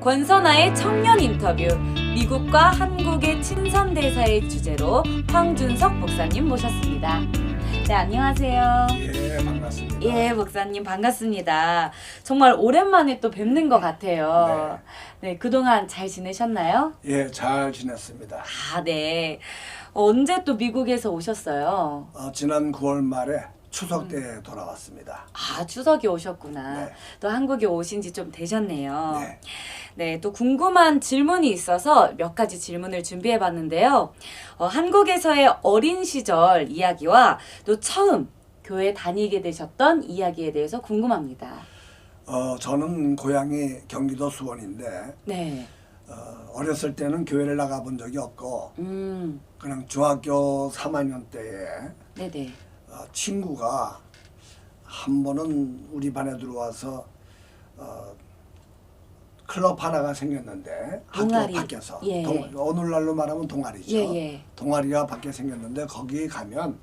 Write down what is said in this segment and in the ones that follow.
권선아의 청년 인터뷰, 미국과 한국의 친선대사의 주제로 황준석 목사님 모셨습니다. 네, 안녕하세요. 예, 반갑습니다. 예, 목사님 반갑습니다. 정말 오랜만에 또 뵙는 것 같아요. 네, 그동안 잘 지내셨나요? 예, 잘 지냈습니다. 아, 네. 언제 또 미국에서 오셨어요? 지난 9월 말에 추석 때 돌아왔습니다. 아, 추석이 오셨구나. 네. 또 한국에 오신 지 좀 되셨네요. 네. 네, 또 궁금한 질문이 있어서 몇 가지 질문을 준비해 봤는데요. 한국에서의 어린 시절 이야기와 또 처음 교회 다니게 되셨던 이야기에 대해서 궁금합니다. 저는 고향이 경기도 수원인데 네. 어렸을 때는 교회를 나가본 적이 없고 음, 그냥 중학교 3학년 때에 네네. 친구가 한 번은 우리 반에 들어와서 클럽 하나가 생겼는데 동아리. 학교 밖에서 예. 오늘날로 말하면 동아리죠. 예, 예. 동아리가 밖에 생겼는데 거기 가면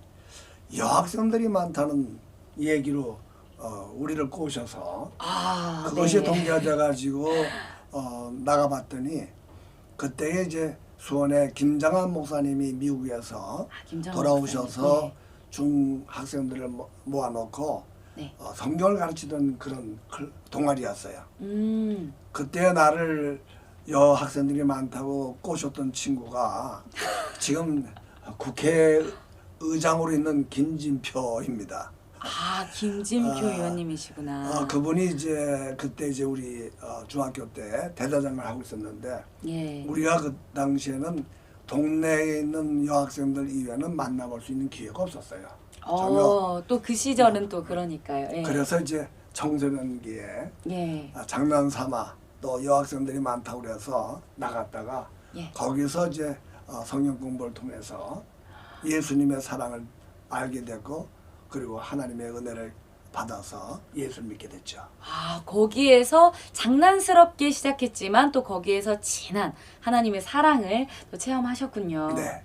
여학생들이 많다는 얘기로 우리를 꼬셔서 아, 그것이 네. 동기가 돼가지고 나가봤더니 그때 이제 수원의 김장한 목사님이 미국에서 김장한 돌아오셔서 목사님. 중학생들을 모아놓고 네. 성경을 가르치던 그런 동아리였어요. 음, 그때 나를 여학생들이 많다고 꼬셨던 친구가 지금 국회의장으로 있는 김진표입니다. 아, 김진표 의원님이시구나. 그분이 이제 그때 이제 우리 중학교 때 대대장을 하고 있었는데 예. 우리가 그 당시에는 동네에 있는 여학생들 이외에는 만나볼 수 있는 기회가 없었어요. 전혀. 또 그 시절은 또 그러니까요. 예. 그래서 이제 청소년기에 예. 장난삼아 또 여학생들이 많다고 그래서 나갔다가 예. 거기서 이제 성경 공부를 통해서 예수님의 사랑을 알게 됐고 그리고 하나님의 은혜를 받아서 예수를 믿게 됐죠. 아, 거기에서 장난스럽게 시작했지만 또 거기에서 진한 하나님의 사랑을 또 체험하셨군요. 네.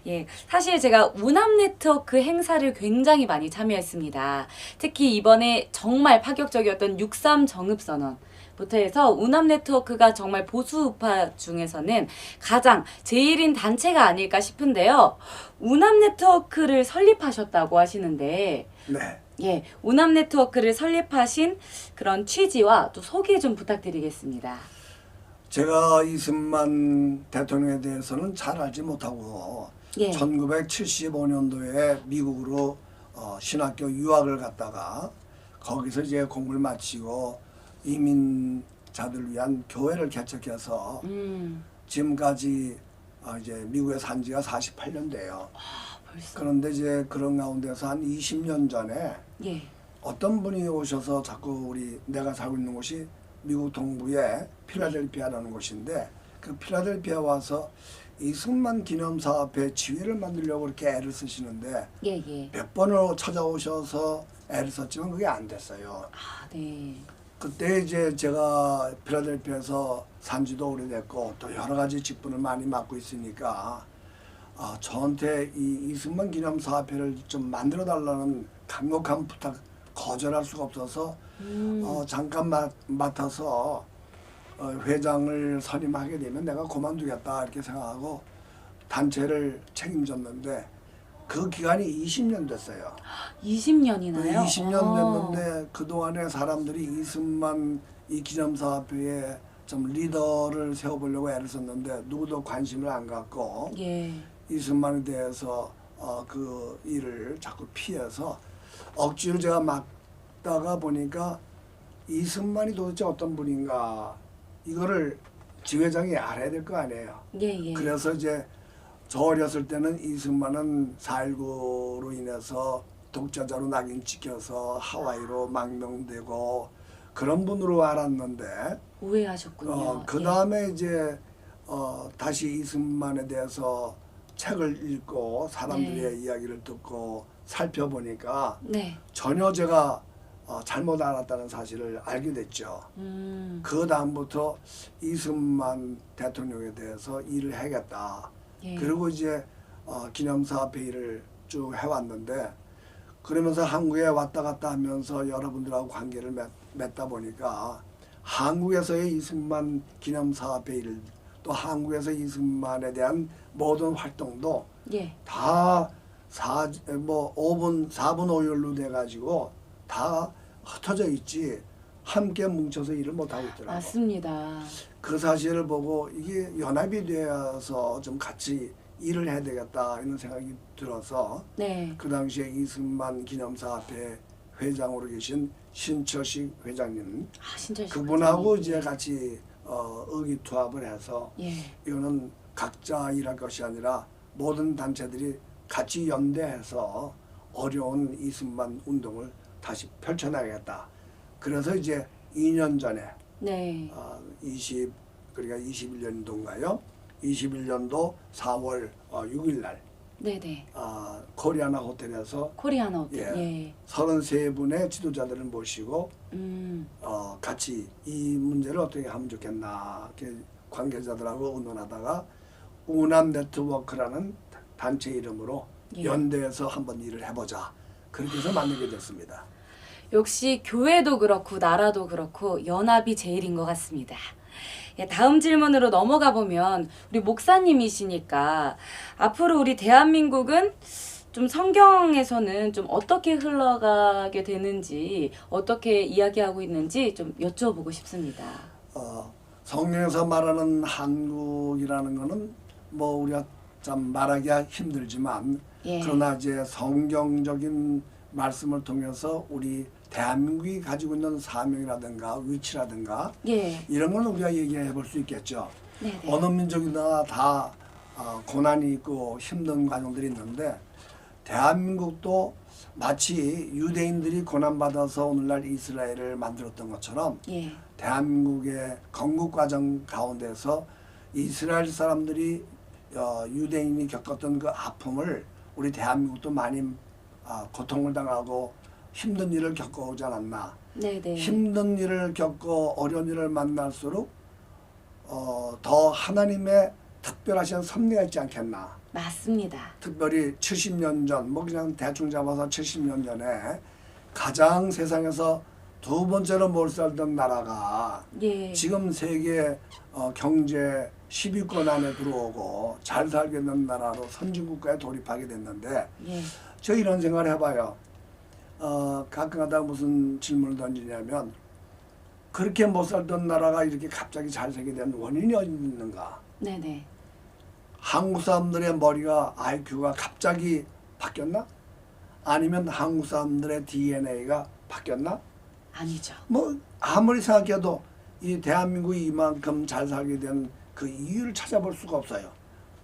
예, 사실 제가 우남 네트워크 행사를 굉장히 많이 참여했습니다. 특히 이번에 정말 파격적이었던 6.3 정읍선언 부터 해서 우남 네트워크가 정말 보수 우파 중에서는 가장 제일인 단체가 아닐까 싶은데요. 우남 네트워크를 설립하셨다고 하시는데 네. 예, 우남 네트워크를 설립하신 그런 취지와 또 소개 좀 부탁드리겠습니다. 제가 이승만 대통령에 대해서는 잘 알지 못하고 예. 1975년도에 미국으로 신학교 유학을 갔다가 거기서 이제 공부를 마치고 이민자들을 위한 교회를 개척해서 지금까지 이제 미국에 산 지가 48년 돼요. 벌써. 그런데 이제 그런 가운데서 한 20년 전에 예. 어떤 분이 오셔서 자꾸 내가 살고 있는 곳이 미국 동부의 필라델피아라는 곳인데 그 필라델피아 와서 이승만 기념사업회 지회를 만들려고 그렇게 애를 쓰시는데 예, 예. 몇 번을 찾아오셔서 애를 썼지만 그게 안 됐어요. 아, 네. 그때 이제 제가 필라델피아에서 산 지도 오래됐고 또 여러 가지 직분을 많이 맡고 있으니까 저한테 이 이승만 기념사업회를 좀 만들어 달라는 간곡한 부탁 거절할 수가 없어서 잠깐 맡아서 회장을 선임하게 되면 내가 그만두겠다 이렇게 생각하고 단체를 책임졌는데 그 기간이 20년 됐어요. 20년이나요? 20년 됐는데 그동안에 사람들이 이승만 이 기념사업회에 좀 리더를 세워보려고 애를 썼는데 누구도 관심을 안 갖고 예. 이승만에 대해서 그 일을 자꾸 피해서 억지로 제가 막다가 보니까 이승만이 도대체 어떤 분인가 이거를 지회장이 알아야 될 거 아니에요. 예, 예. 그래서 이제 저 어렸을 때는 이승만은 4.19로 인해서 독재자로 낙인 찍혀서 하와이로 망명되고 그런 분으로 알았는데 오해하셨군요. 그 다음에 이제 다시 이승만에 대해서 책을 읽고 사람들의 이야기를 듣고 살펴보니까 네. 전혀 제가 잘못 알았다는 사실을 알게 됐죠. 그 다음부터 이승만 대통령에 대해서 일을 해야겠다. 예. 그리고 이제 기념사업회 일을 쭉 해왔는데 그러면서 한국에 왔다 갔다 하면서 여러분들하고 관계를 맺다 보니까 한국에서의 이승만 기념사업회의를 또 한국에서 이승만에 대한 모든 활동도 예. 다 5분 4분 5열로 돼 가지고 다 흩어져 있지 함께 뭉쳐서 일을 못 하고 있더라고. 맞습니다. 그 사실을 보고 이게 연합이 되어서 좀 같이 일을 해야 되겠다 이런 생각이 들어서 네. 그 당시에 이승만 기념사업회 회장으로 계신 신철식 회장님 신철식 그분하고 회장님. 이제 같이 의기투합을 해서 예. 이거는 각자 일할 것이 아니라 모든 단체들이 같이 연대해서 어려운 이승만 운동을 다시 펼쳐나가겠다. 그래서 이제 2년 전에 네. 그러니까 21년도인가요? 21년도 4월 6일 날 네네. 코리아나 호텔에서 코리아나 호텔. 예. 예. 33분의 지도자들을 모시고 음. 같이 이 문제를 어떻게 하면 좋겠나 이렇게 관계자들하고 의논하다가 우남 네트워크라는 단체 이름으로 예. 연대해서 한번 일을 해보자 그렇게 해서 만들게 됐습니다. 역시 교회도 그렇고 나라도 그렇고 연합이 제일인 것 같습니다. 예, 다음 질문으로 넘어가 보면 우리 목사님이시니까 앞으로 우리 대한민국은 좀 성경에서는 좀 어떻게 흘러가게 되는지 어떻게 이야기하고 있는지 좀 여쭤보고 싶습니다. 성경에서 말하는 한국이라는 거는 뭐 우리가 참 말하기가 힘들지만 예. 그러나 이제 성경적인 말씀을 통해서 우리 대한민국이 가지고 있는 사명이라든가 위치라든가 예. 이런 건 우리가 얘기해 볼 수 있겠죠. 네네. 어느 민족이나 다 고난이 있고 힘든 과정들이 있는데 대한민국도 마치 유대인들이 고난받아서 오늘날 이스라엘을 만들었던 것처럼 예. 대한민국의 건국 과정 가운데서 이스라엘 사람들이 유대인이 겪었던 그 아픔을 우리 대한민국도 많이 고통을 당하고 힘든 일을 겪어오지 않았나. 네네. 힘든 일을 겪고 어려운 일을 만날수록 더 하나님의 특별하신 섭리가 있지 않겠나. 맞습니다. 특별히 70년 전, 뭐 그냥 대충 잡아서 70년 전에 가장 세상에서 두 번째로 몰살던 나라가 예. 지금 세계 경제 10위권 안에 들어오고 잘 살게 된 나라로 선진국가에 돌입하게 됐는데 예. 저 이런 생각을 해봐요. 가끔가다 무슨 질문을 던지냐면 그렇게 못 살던 나라가 이렇게 갑자기 잘 살게 된 원인이 어디 있는가? 네네. 한국 사람들의 머리가 IQ가 갑자기 바뀌었나? 아니면 한국 사람들의 DNA가 바뀌었나? 아니죠. 뭐 아무리 생각해도 이 대한민국이 이만큼 잘 살게 된 그 이유를 찾아볼 수가 없어요.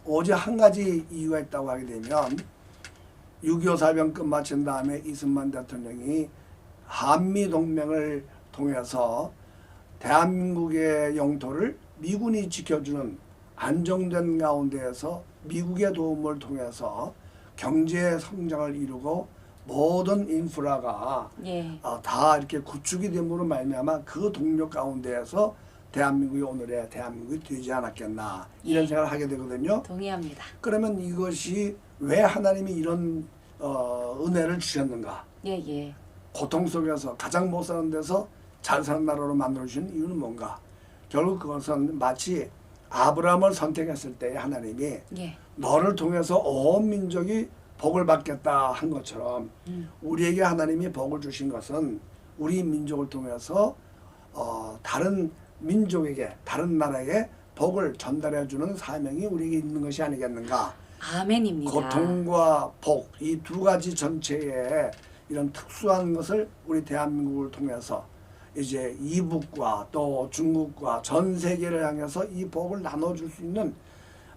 오직 한 가지 이유가 있다고 하게 되면 6.25 사병 끝마친 다음에 이승만 대통령이 한미동맹을 통해서 대한민국의 영토를 미군이 지켜주는 안정된 가운데에서 미국의 도움을 통해서 경제 성장을 이루고 모든 인프라가 예. 다 이렇게 구축이 됨으로 말미암아 그 동력 가운데에서 대한민국이 오늘의 대한민국이 되지 않았겠나 이런 생각을 하게 되거든요. 동의합니다. 그러면 이것이 왜 하나님이 이런 은혜를 주셨는가? 예, 예. 고통 속에서 가장 못 사는 데서 잘 사는 나라로 만들어 주신 이유는 뭔가? 결국 그것은 마치 아브라함을 선택했을 때 하나님이 예. 너를 통해서 온 민족이 복을 받겠다 한 것처럼 우리에게 하나님이 복을 주신 것은 우리 민족을 통해서 다른 민족에게 다른 나라에게 복을 전달해 주는 사명이 우리에게 있는 것이 아니겠는가? 아멘입니다. 고통과 복 이 두 가지 전체에 이런 특수한 것을 우리 대한민국을 통해서 이제 이북과 또 중국과 전 세계를 향해서 이 복을 나눠줄 수 있는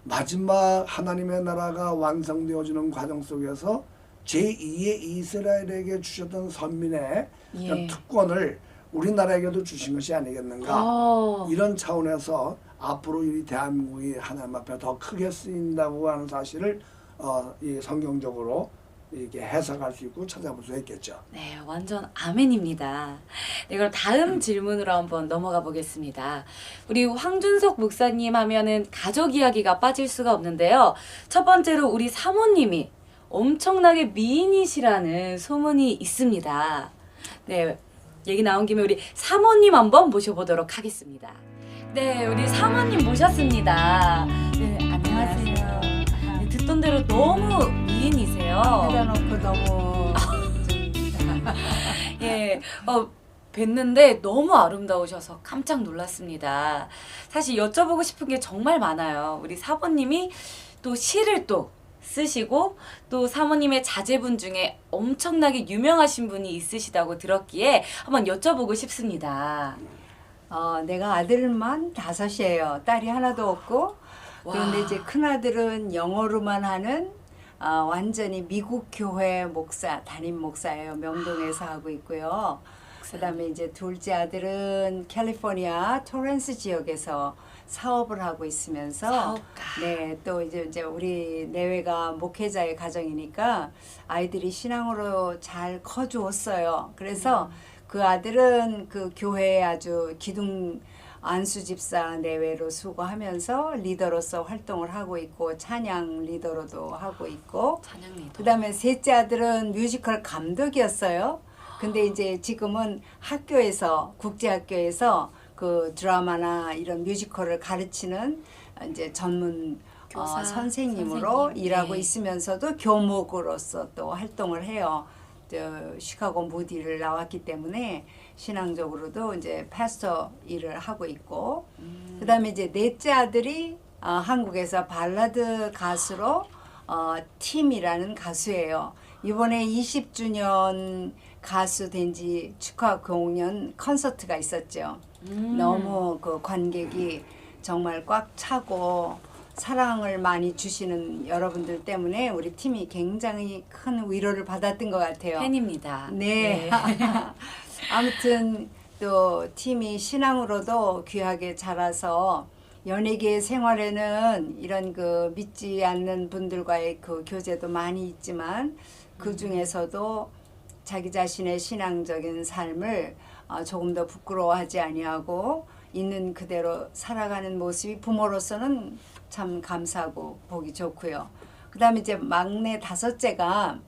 마지막 하나님의 나라가 완성되어지는 과정 속에서 제2의 이스라엘에게 주셨던 선민의 예. 특권을 우리나라에게도 주신 것이 아니겠는가. 이런 차원에서 앞으로 이 대한민국이 하나님 앞에 더 크게 쓰인다고 하는 사실을 이 성경적으로 이렇게 해석할 수 있고 찾아볼 수 있겠죠. 네, 완전 아멘입니다. 네, 그럼 다음 질문으로 한번 넘어가 보겠습니다. 우리 황준석 목사님 하면은 가족 이야기가 빠질 수가 없는데요. 첫 번째로 우리 사모님이 엄청나게 미인이시라는 소문이 있습니다. 네, 얘기 나온 김에 우리 사모님 한번 모셔보도록 하겠습니다. 네, 우리 사모님 모셨습니다. 네, 안녕하세요. 네, 듣던 대로 너무 미인이세요. 해놓고 너무 예, 뵀는데 너무 아름다우셔서 깜짝 놀랐습니다. 사실 여쭤보고 싶은 게 정말 많아요. 우리 사모님이 또 시를 또 쓰시고 또 사모님의 자제분 중에 엄청나게 유명하신 분이 있으시다고 들었기에 한번 여쭤보고 싶습니다. 내가 아들만 5이에요. 딸이 하나도 없고 그런데 와. 이제 큰 아들은 영어로만 하는 완전히 미국 교회 목사 담임 목사예요. 명동에서 하고 있고요. 그다음에 이제 둘째 아들은 캘리포니아 토렌스 지역에서 사업을 하고 있으면서 사업가. 네, 또 이제 우리 내외가 목회자의 가정이니까 아이들이 신앙으로 잘 커주었어요. 그래서 그 아들은 그 교회에 아주 기둥 안수 집사 내외로 수고하면서 리더로서 활동을 하고 있고 찬양 리더로도 하고 있고 찬양 리더. 그다음에 셋째 아들은 뮤지컬 감독이었어요. 근데 이제 지금은 학교에서 국제학교에서 그 드라마나 이런 뮤지컬을 가르치는 이제 전문 교사, 선생님으로 선생님. 일하고 네. 있으면서도 교목으로서 또 활동을 해요. 시카고 무디를 나왔기 때문에 신앙적으로도 이제 파스터 일을 하고 있고 그다음에 이제 넷째 아들이 한국에서 발라드 가수로 팀이라는 가수예요. 이번에 20주년 가수 된 지 축하 공연 콘서트가 있었죠. 너무 그 관객이 정말 꽉 차고 사랑을 많이 주시는 여러분들 때문에 우리 팀이 굉장히 큰 위로를 받았던 것 같아요. 팬입니다. 네. 아무튼 또 팀이 신앙으로도 귀하게 자라서 연예계 생활에는 이런 그 믿지 않는 분들과의 그 교제도 많이 있지만 그 중에서도 자기 자신의 신앙적인 삶을 조금 더 부끄러워하지 아니하고 있는 그대로 살아가는 모습이 부모로서는 참 감사하고 보기 좋고요. 그다음에 이제 막내 5째가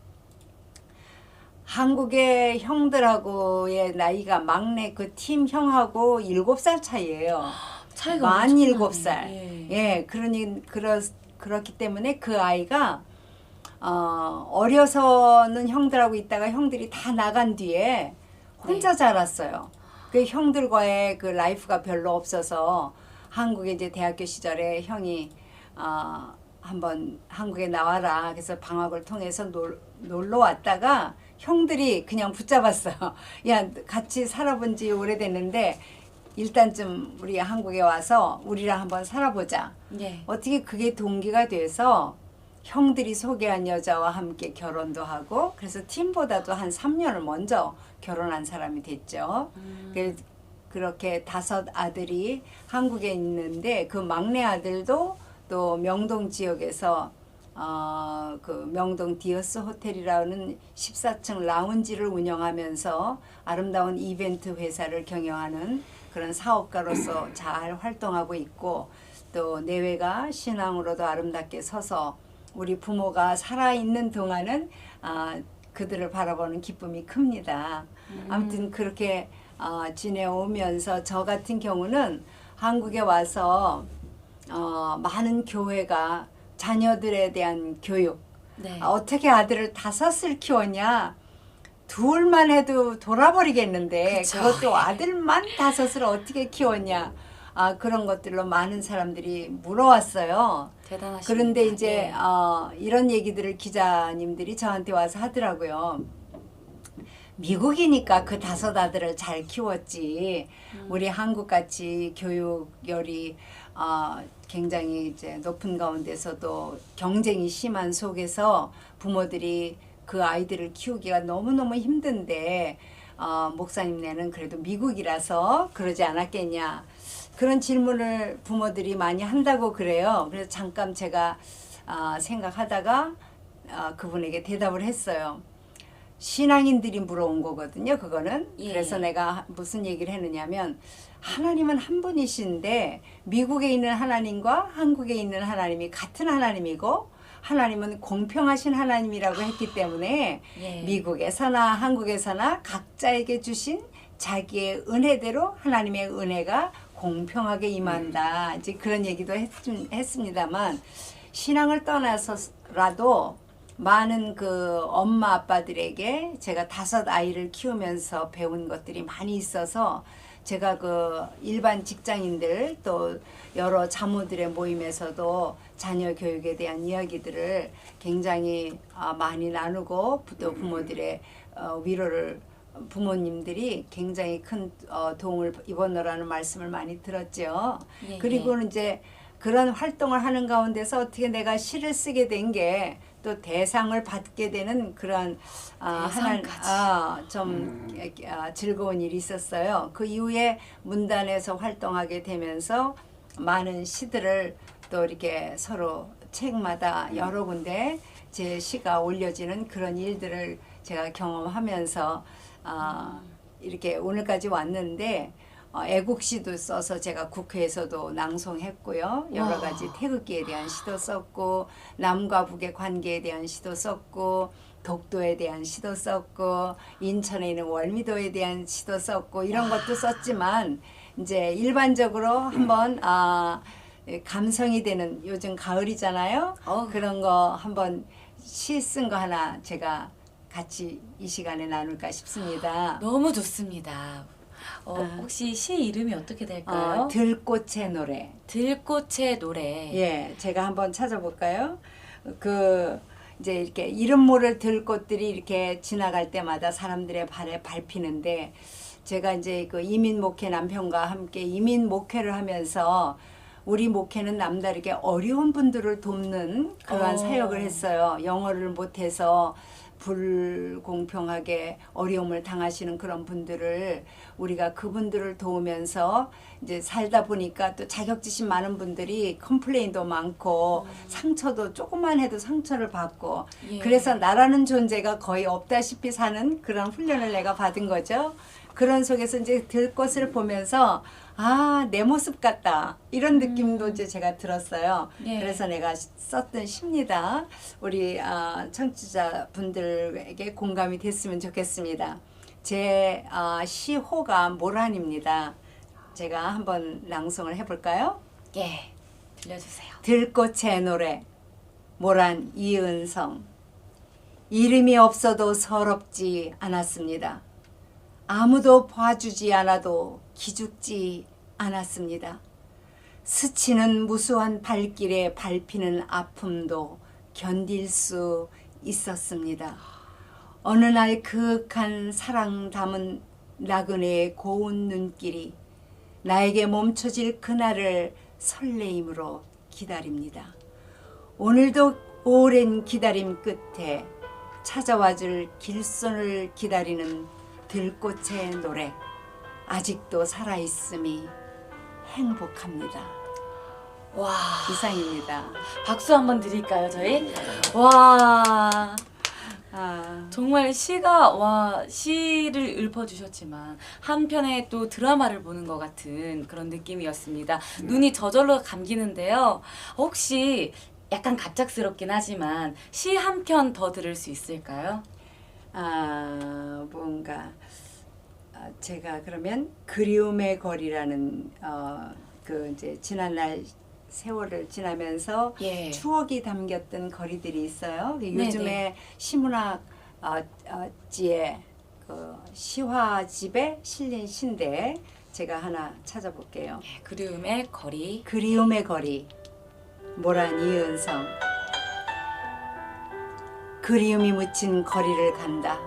한국의 형들하고의 나이가 막내 그 팀 형하고 7살 차이예요. 차이가 만 엄청나네요. 7살. 예. 예, 그렇기 때문에 그 아이가 어려서는 형들하고 있다가 형들이 다 나간 뒤에 혼자 자랐어요. 그 형들과의 그 라이프가 별로 없어서 한국에 이제 대학교 시절에 형이 한번 한국에 나와라. 그래서 방학을 통해서 놀러 왔다가 형들이 그냥 붙잡았어요. 야, 같이 살아본 지 오래됐는데 일단 좀 우리 한국에 와서 우리랑 한번 살아보자. 예. 어떻게 그게 동기가 돼서 형들이 소개한 여자와 함께 결혼도 하고 그래서 팀보다도 한 3년을 먼저 결혼한 사람이 됐죠. 그렇게 5 아들이 한국에 있는데 그 막내 아들도 또 명동 지역에서 그 명동 디어스 호텔이라는 14층 라운지를 운영하면서 아름다운 이벤트 회사를 경영하는 그런 사업가로서 잘 활동하고 있고 또 내외가 신앙으로도 아름답게 서서 우리 부모가 살아있는 동안은 그들을 바라보는 기쁨이 큽니다. 아무튼 그렇게 지내오면서 저 같은 경우는 한국에 와서 많은 교회가 자녀들에 대한 교육 네. 어떻게 아들을 5을 키웠냐 2만 해도 돌아버리겠는데 그쵸. 그것도 아들만 5을 어떻게 키웠냐 그런 것들로 많은 사람들이 물어왔어요. 대단하십니다. 그런데 이제 예. 이런 얘기들을 기자님들이 저한테 와서 하더라고요. 미국이니까 그 5 아들을 잘 키웠지. 우리 한국같이 교육열이 굉장히 이제 높은 가운데서도 경쟁이 심한 속에서 부모들이 그 아이들을 키우기가 너무너무 힘든데 목사님네는 그래도 미국이라서 그러지 않았겠냐. 그런 질문을 부모들이 많이 한다고 그래요. 그래서 잠깐 제가 생각하다가 그분에게 대답을 했어요. 신앙인들이 물어온 거거든요. 그거는. 예. 그래서 내가 무슨 얘기를 했느냐면 하나님은 한 분이신데 미국에 있는 하나님과 한국에 있는 하나님이 같은 하나님이고 하나님은 공평하신 하나님이라고 했기 때문에 예. 미국에서나 한국에서나 각자에게 주신 자기의 은혜대로 하나님의 은혜가 공평하게 임한다. 이제 그런 얘기도 했습니다만 신앙을 떠나서라도 많은 그 엄마 아빠들에게 제가 5 아이를 키우면서 배운 것들이 많이 있어서 제가 그 일반 직장인들 또 여러 자모들의 모임에서도 자녀 교육에 대한 이야기들을 굉장히 많이 나누고 또 부모들의 위로를 부모님들이 굉장히 큰 도움을 입었노라는 말씀을 많이 들었죠. 예, 그리고는 이제 그런 활동을 하는 가운데서 어떻게 내가 시를 쓰게 된 게 또 대상을 받게 되는 그런 좀 즐거운 일이 있었어요. 그 이후에 문단에서 활동하게 되면서 많은 시들을 또 이렇게 서로 책마다 여러 군데 제 시가 올려지는 그런 일들을 제가 경험하면서 이렇게 오늘까지 왔는데 애국시도 써서 제가 국회에서도 낭송했고요. 여러 가지 태극기에 대한 시도 썼고 남과 북의 관계에 대한 시도 썼고 독도에 대한 시도 썼고 인천에 있는 월미도에 대한 시도 썼고 이런 것도 썼지만 이제 일반적으로 한번 감성이 되는 요즘 가을이잖아요. 그런 거 한번 시 쓴 거 하나 제가 같이 이 시간에 나눌까 싶습니다. 너무 좋습니다. 혹시 시 이름이 어떻게 될까요? 들꽃의 노래. 들꽃의 노래. 예, 제가 한번 찾아볼까요? 그 이제 이렇게 이름 모를 들꽃들이 이렇게 지나갈 때마다 사람들의 발에 밟히는데 제가 이제 그 이민 목회 남편과 함께 이민 목회를 하면서 우리 목회는 남다르게 어려운 분들을 돕는 그러한 사역을 했어요. 영어를 못해서 불공평하게 어려움을 당하시는 그런 분들을 우리가 그분들을 도우면서 이제 살다 보니까 또 자격지심 많은 분들이 컴플레인도 많고 상처도 조금만 해도 상처를 받고 예. 그래서 나라는 존재가 거의 없다시피 사는 그런 훈련을 내가 받은 거죠. 그런 속에서 이제 들꽃을 보면서 내 모습 같다. 이런 느낌도 이제 제가 들었어요. 예. 그래서 내가 썼던 시입니다. 우리 청취자 분들에게 공감이 됐으면 좋겠습니다. 제 시호가 모란입니다. 제가 한번 낭송을 해볼까요? 예, 들려주세요. 들꽃의 노래 모란 이은성. 이름이 없어도 서럽지 않았습니다. 아무도 봐주지 않아도 기죽지 않았습니다. 스치는 무수한 발길에 밟히는 아픔도 견딜 수 있었습니다. 어느 날 그윽한 사랑 담은 나그네의 고운 눈길이 나에게 멈춰질 그날을 설레임으로 기다립니다. 오늘도 오랜 기다림 끝에 찾아와줄 길손을 기다리는 들꽃의 노래 아직도 살아있음이 행복합니다. 와, 이상입니다. 박수 한번 드릴까요, 저희? 와, 정말 시를 읊어주셨지만 한편에 또 드라마를 보는 것 같은 그런 느낌이었습니다. 눈이 저절로 감기는데요. 혹시 약간 갑작스럽긴 하지만 시 한 편 더 들을 수 있을까요? 뭔가 제가 그러면 그리움의 거리라는 그 이제 지난날 세월을 지나면서 예. 추억이 담겼던 거리들이 있어요. 네네. 요즘에 시문학 지에 그 시화집에 실린 시인데 제가 하나 찾아볼게요. 예, 그리움의 거리. 그리움의 거리 모란 이은성. 그리움이 묻힌 거리를 간다.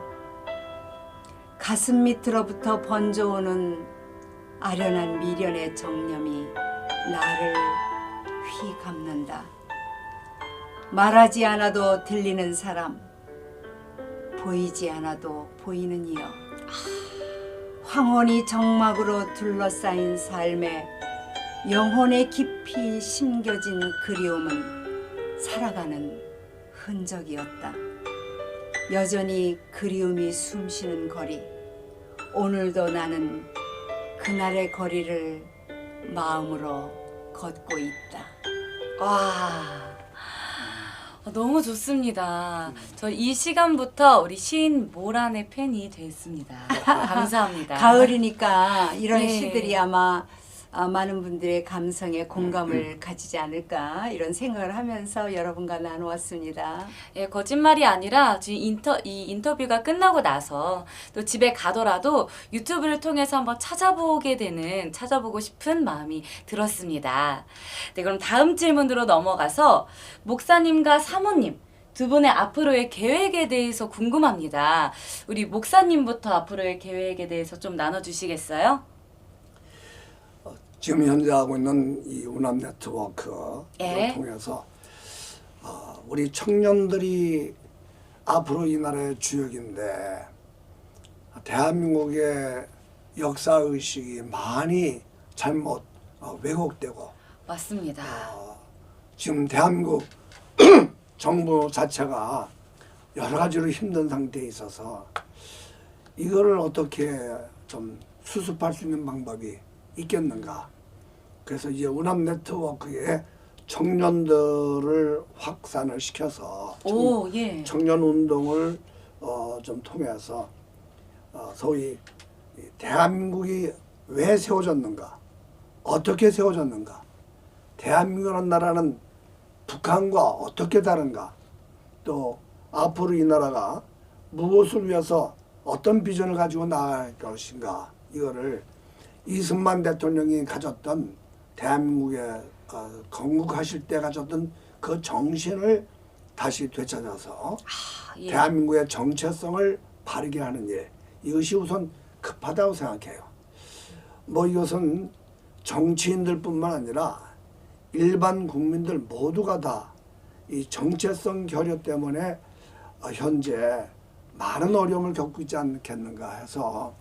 가슴 밑으로부터 번져오는 아련한 미련의 정념이 나를 휘감는다. 말하지 않아도 들리는 사람, 보이지 않아도 보이는 이여. 황혼이 정막으로 둘러싸인 삶에 영혼에 깊이 심겨진 그리움은 살아가는 흔적이었다. 여전히 그리움이 숨쉬는 거리. 오늘도 나는 그날의 거리를 마음으로 걷고 있다. 와, 너무 좋습니다. 저 이 시간부터 우리 시인 모란의 팬이 됐습니다. 감사합니다. 가을이니까 이런 네. 시들이 아마 많은 분들의 감성에 공감을 가지지 않을까 이런 생각을 하면서 여러분과 나누었습니다. 예, 거짓말이 아니라 지금 이 인터뷰가 끝나고 나서 또 집에 가더라도 유튜브를 통해서 한번 찾아보고 싶은 마음이 들었습니다. 네, 그럼 다음 질문으로 넘어가서 목사님과 사모님 두 분의 앞으로의 계획에 대해서 궁금합니다. 우리 목사님부터 앞으로의 계획에 대해서 좀 나눠주시겠어요? 지금 현재 하고 있는 이 운합 네트워크를 예. 통해서 우리 청년들이 앞으로 이 나라의 주역인데 대한민국의 역사 의식이 많이 잘못 왜곡되고 맞습니다. 지금 대한민국 정부 자체가 여러 가지로 힘든 상태에 있어서 이거를 어떻게 좀 수습할 수 있는 방법이 있겠는가. 그래서 이제 운합 네트워크에 청년들을 확산을 시켜서 오, 예. 청년 운동을 좀 통해서 소위 이 대한민국이 왜 세워졌는가, 어떻게 세워졌는가, 대한민국이라는 나라는 북한과 어떻게 다른가, 또 앞으로 이 나라가 무엇을 위해서 어떤 비전을 가지고 나아갈 것인가, 이거를 이승만 대통령이 가졌던 대한민국의 건국하실 때 가졌던 그 정신을 다시 되찾아서 예. 대한민국의 정체성을 바르게 하는 일, 이것이 우선 급하다고 생각해요. 뭐 이것은 정치인들뿐만 아니라 일반 국민들 모두가 다 이 정체성 결여 때문에 현재 많은 어려움을 겪고 있지 않겠는가 해서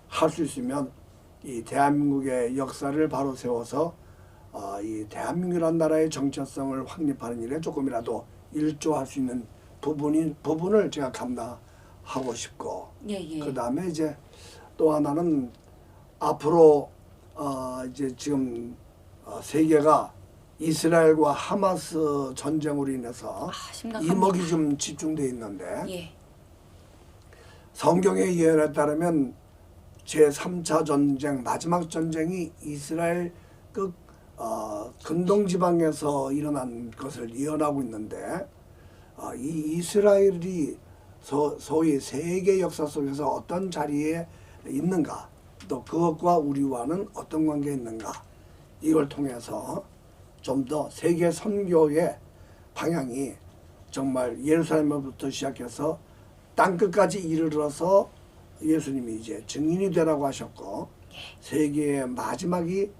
할 수 있으면 이 대한민국의 역사를 바로 세워서 이 대한민국이라는 나라의 정체성을 확립하는 일에 조금이라도 일조할 수 있는 부분을 제가 감당하고 싶고, 예. 그 다음에 이제 또 하나는 앞으로 이제 지금 세계가 이스라엘과 하마스 전쟁으로 인해서 심각합니다. 이목이 좀 집중돼 있는데 예. 성경의 예언에 따르면 제3차 전쟁, 마지막 전쟁이 이스라엘 근동 지방에서 일어난 것을 예언하고 있는데 이 이스라엘이 소위 세계 역사 속에서 어떤 자리에 있는가, 또 그것과 우리와는 어떤 관계에 있는가, 이걸 통해서 좀 더 세계 선교의 방향이 정말 예루살렘부터 시작해서 땅끝까지 이르러서 예수님이 이제 증인이 되라고 하셨고 세계의 마지막이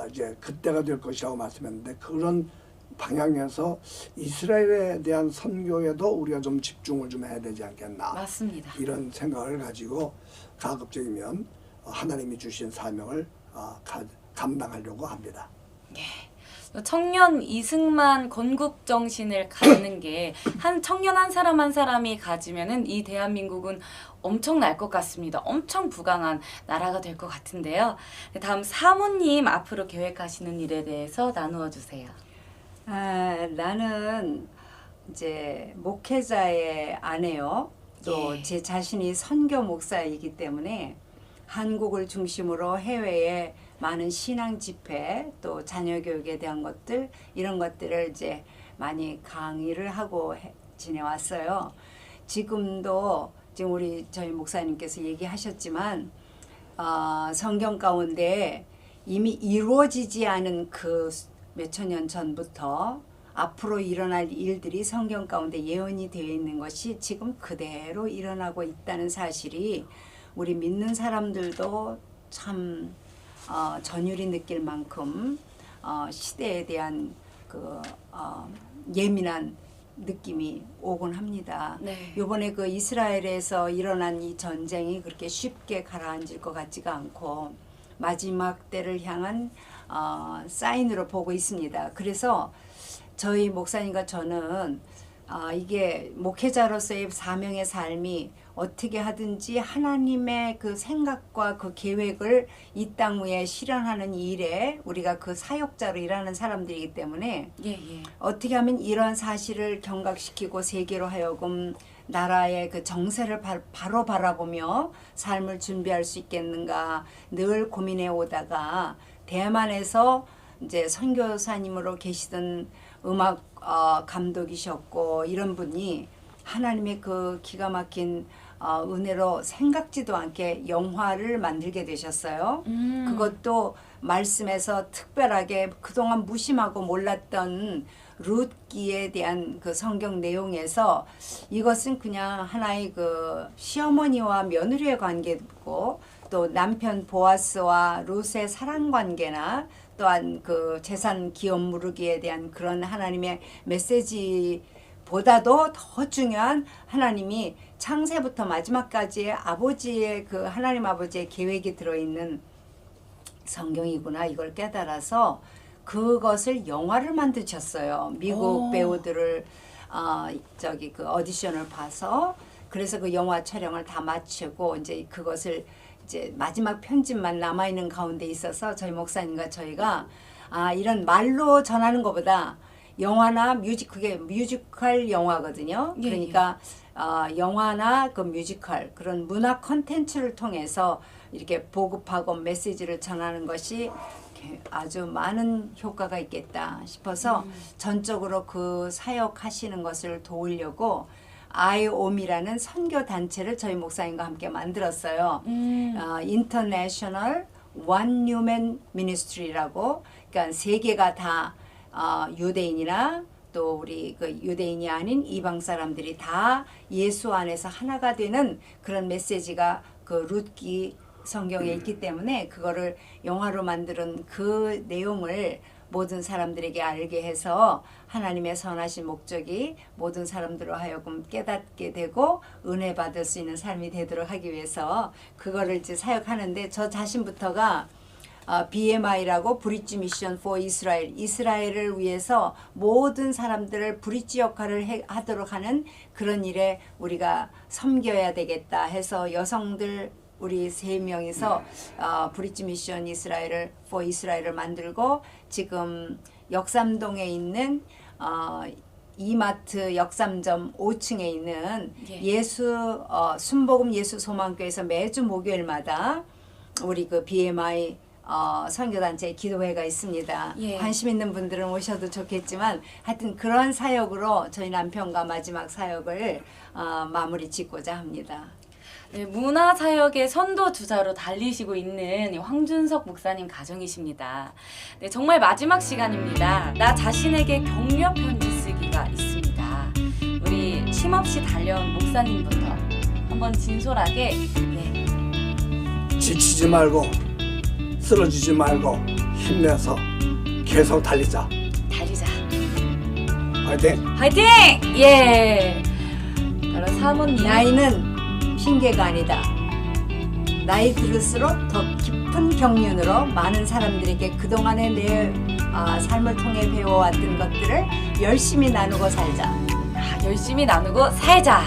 이제 그때가 될 것이라고 말씀했는데, 그런 방향에서 이스라엘에 대한 선교에도 우리가 좀 집중을 좀 해야 되지 않겠나. 맞습니다. 이런 생각을 가지고 가급적이면 하나님이 주신 사명을 감당하려고 합니다. 청년 이승만 건국 정신을 갖는 게 한 청년 한 사람이 가지면은 이 대한민국은 엄청날 것 같습니다. 엄청 부강한 나라가 될 것 같은데요. 다음 사모님 앞으로 계획하시는 일에 대해서 나누어 주세요. 나는 이제 목회자의 아내요. 또 예. 제 자신이 선교 목사이기 때문에 한국을 중심으로 해외에 많은 신앙 집회, 또 자녀 교육에 대한 것들, 이런 것들을 이제 많이 강의를 하고 지내왔어요. 지금도 지금 저희 목사님께서 얘기하셨지만 성경 가운데 이미 이루어지지 않은 그 몇천 년 전부터 앞으로 일어날 일들이 성경 가운데 예언이 되어 있는 것이 지금 그대로 일어나고 있다는 사실이 우리 믿는 사람들도 참 전율이 느낄 만큼 시대에 대한 그 예민한 느낌이 오곤 합니다. 네. 이번에 그 이스라엘에서 일어난 이 전쟁이 그렇게 쉽게 가라앉을 것 같지가 않고 마지막 때를 향한 사인으로 보고 있습니다. 그래서 저희 목사님과 저는 이게 목회자로서의 사명의 삶이 어떻게 하든지 하나님의 그 생각과 그 계획을 이 땅 위에 실현하는 일에 우리가 그 사역자로 일하는 사람들이기 때문에 예, 예. 어떻게 하면 이런 사실을 경각시키고 세계로 하여금 나라의 그 정세를 바로 바라보며 삶을 준비할 수 있겠는가 늘 고민해 오다가 대만에서 이제 선교사님으로 계시던 음악 감독이셨고 이런 분이 하나님의 그 기가 막힌 은혜로 생각지도 않게 영화를 만들게 되셨어요. 그것도 말씀에서 특별하게 그동안 무심하고 몰랐던 룻기에 대한 그 성경 내용에서 이것은 그냥 하나의 그 시어머니와 며느리의 관계고 또 남편 보아스와 룻의 사랑 관계나 또한 그 재산 기업 무르기에 대한 그런 하나님의 메시지보다도 더 중요한 하나님이 창세부터 마지막까지의 아버지의 그 하나님 아버지의 계획이 들어있는 성경이구나 이걸 깨달아서 그것을 영화를 만드셨어요. 미국 배우들을 그 오디션을 봐서 그래서 그 영화 촬영을 다 마치고 이제 그것을 이제 마지막 편집만 남아 있는 가운데 있어서 저희 목사님과 저희가 이런 말로 전하는 것보다 영화나 그게 뮤지컬 영화거든요. 예, 그러니까 영화나 그 뮤지컬 그런 문화 콘텐츠를 통해서 이렇게 보급하고 메시지를 전하는 것이 아주 많은 효과가 있겠다 싶어서 전적으로 그 사역하시는 것을 도우려고 IOM이라는 선교 단체를 저희 목사님과 함께 만들었어요. International One Human Ministry라고 그러니까 세계가 다 유대인이나 또 우리 그 유대인이 아닌 이방 사람들이 다 예수 안에서 하나가 되는 그런 메시지가 그 룻기 성경에 있기 때문에 그거를 영화로 만드는 그 내용을 모든 사람들에게 알게 해서 하나님의 선하신 목적이 모든 사람들로 하여금 깨닫게 되고 은혜 받을 수 있는 삶이 되도록 하기 위해서 그거를 이제 사역하는데 저 자신부터가 BMI라고 브릿지 미션 for 이스라엘 이스라엘을 위해서 모든 사람들을 브릿지 역할을 하도록 하는 그런 일에 우리가 섬겨야 되겠다 해서 여성들 우리 3명이서 브릿지 미션 이스라엘을 for 이스라엘을 만들고 지금 역삼동에 있는 이마트 역삼점 5층에 있는 순복음 예수 소망교회에서 매주 목요일마다 우리 그 BMI 선교단체 기도회가 있습니다. 예. 관심 있는 분들은 오셔도 좋겠지만 하여튼 그런 사역으로 저희 남편과 마지막 사역을 마무리 짓고자 합니다. 네, 문화사역의 선도주자로 달리시고 있는 황준석 목사님 가정이십니다. 네, 정말 마지막 시간입니다. 나 자신에게 격려 편지 쓰기가 있습니다. 우리 쉼없이 달려온 목사님부터 한번 진솔하게 지치지 말고 쓰러지지 말고 힘내서 계속 달리자. 화이팅! 화이팅! 예. 바로 사모님. 나이는 핑계가 아니다. 나이 들을수록 더 깊은 경륜으로 많은 사람들에게 그동안의 내 삶을 통해 배워왔던 것들을 열심히 나누고 살자. 열심히 나누고 살자.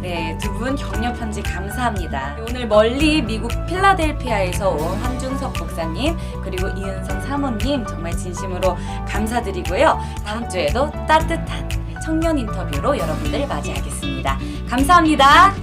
네, 두 분 격려 편지 감사합니다. 오늘 멀리 미국 필라델피아에서 온 황준석 목사님 그리고 이은성 사모님 정말 진심으로 감사드리고요. 다음 주에도 따뜻한 청년 인터뷰로 여러분들 맞이하겠습니다. 감사합니다.